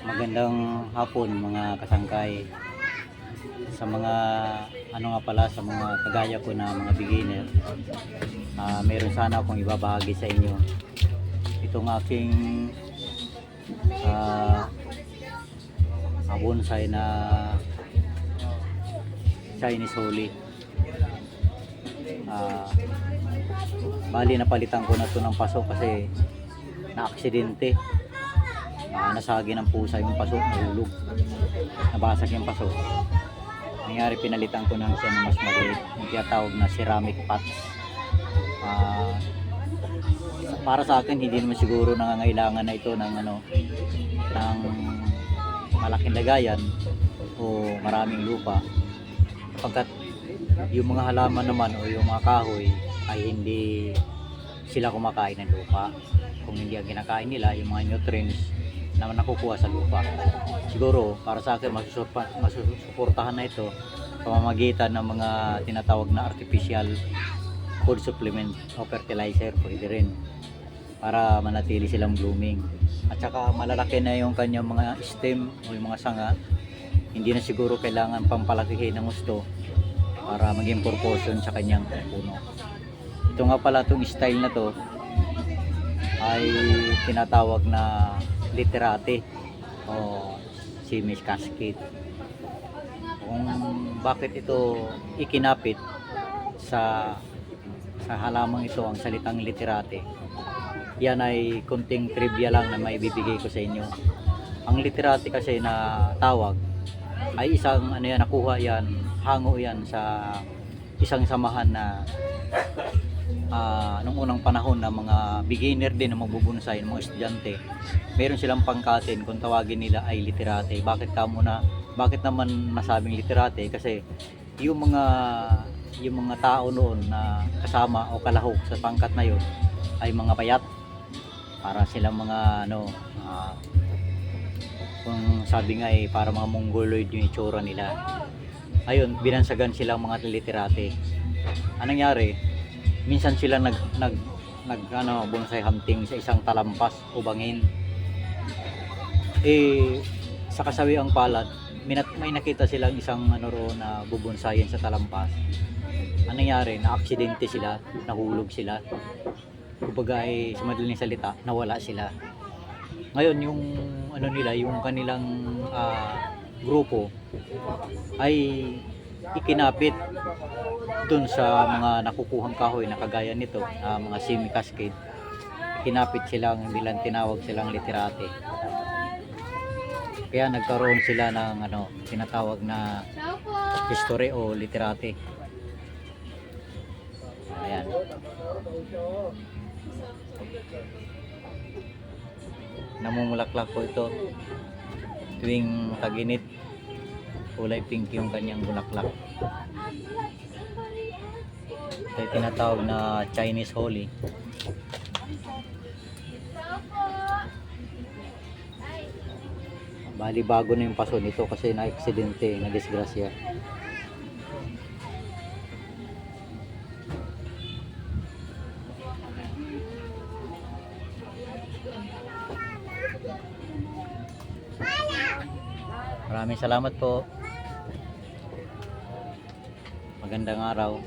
Magandang hapon mga kasangkay. Sa mga sa mga kagaya ko na mga beginner, meron sana akong ibabahagi sa inyo itong aking bonsai na Chinese Holly. Bali napalitan ko na to ng paso kasi na-aksidente. Nasagi ng pusa yung paso, nahulog, nabasag yung paso. Nangyari, pinalitan ko ng siya ng mas maliit, yung tinatawag na ceramic pots. Para sa akin, hindi naman siguro nangangailangan na ito ng ng malaking lagayan o maraming lupa, pagkat yung mga halaman naman o yung mga kahoy ay hindi sila kumakain ng lupa. Kung hindi ang kinakain nila yung mga nutrients na nakukuha sa lupa. Siguro para sa akin masusuportahan na ito pamamagitan ng mga tinatawag na artificial food supplement o fertilizer, pwede rin, para manatili silang blooming. At saka malalaki na yung kanyang mga stem o yung mga sanga, hindi na siguro kailangan pampalakihin ng gusto para maging proportion sa kanyang puno. Ito nga pala, itong style na to ay tinatawag na literate o Siamese cascade. Kung bakit ito ikinapit sa halamang ito ang salitang literate, yan ay kunting trivia lang na maibibigay ko sa inyo. Ang literate kasi na tawag ay isang nakuha yan, hango yan sa isang samahan na nung unang panahon na mga beginner din na magbubonsai, ng mga estudyante, meron silang pangkatin kung tawagin nila ay literate. Bakit naman nasabing literate? Kasi yung mga tao noon na kasama o kalahok sa pangkat na yun ay mga payat, para silang mga kung sabi nga ay para mga mongoloid yung itsura nila. Ayun, binansagan silang mga literate. Anong nangyari? Minsan sila bonsai hunting sa isang talampas o bangin. Sa kasawiang palad, may nakita silang isang roon na bubonsayin sa talampas. Anong nangyari? Na-aksidente sila, nahulog sila. Kumbaga sa madaling salita, nawala sila. Ngayon yung yung kanilang grupo ay ikinapit dun sa mga nakukuhang kahoy na kagaya nito, mga Siamese cascade. Ikinapit silang, bilang tinawag silang literate. Kaya nagkaroon sila ng tinatawag na history o literate. Ayan. Namumulaklak po ito tuwing tag-init. Kulay pink yung kanyang bulaklak. Ito yung tinatawag na Chinese Holly. Bali bago na yung paso nito kasi na-aksidente, na-disgrasya. Maraming salamat po. Magandang araw.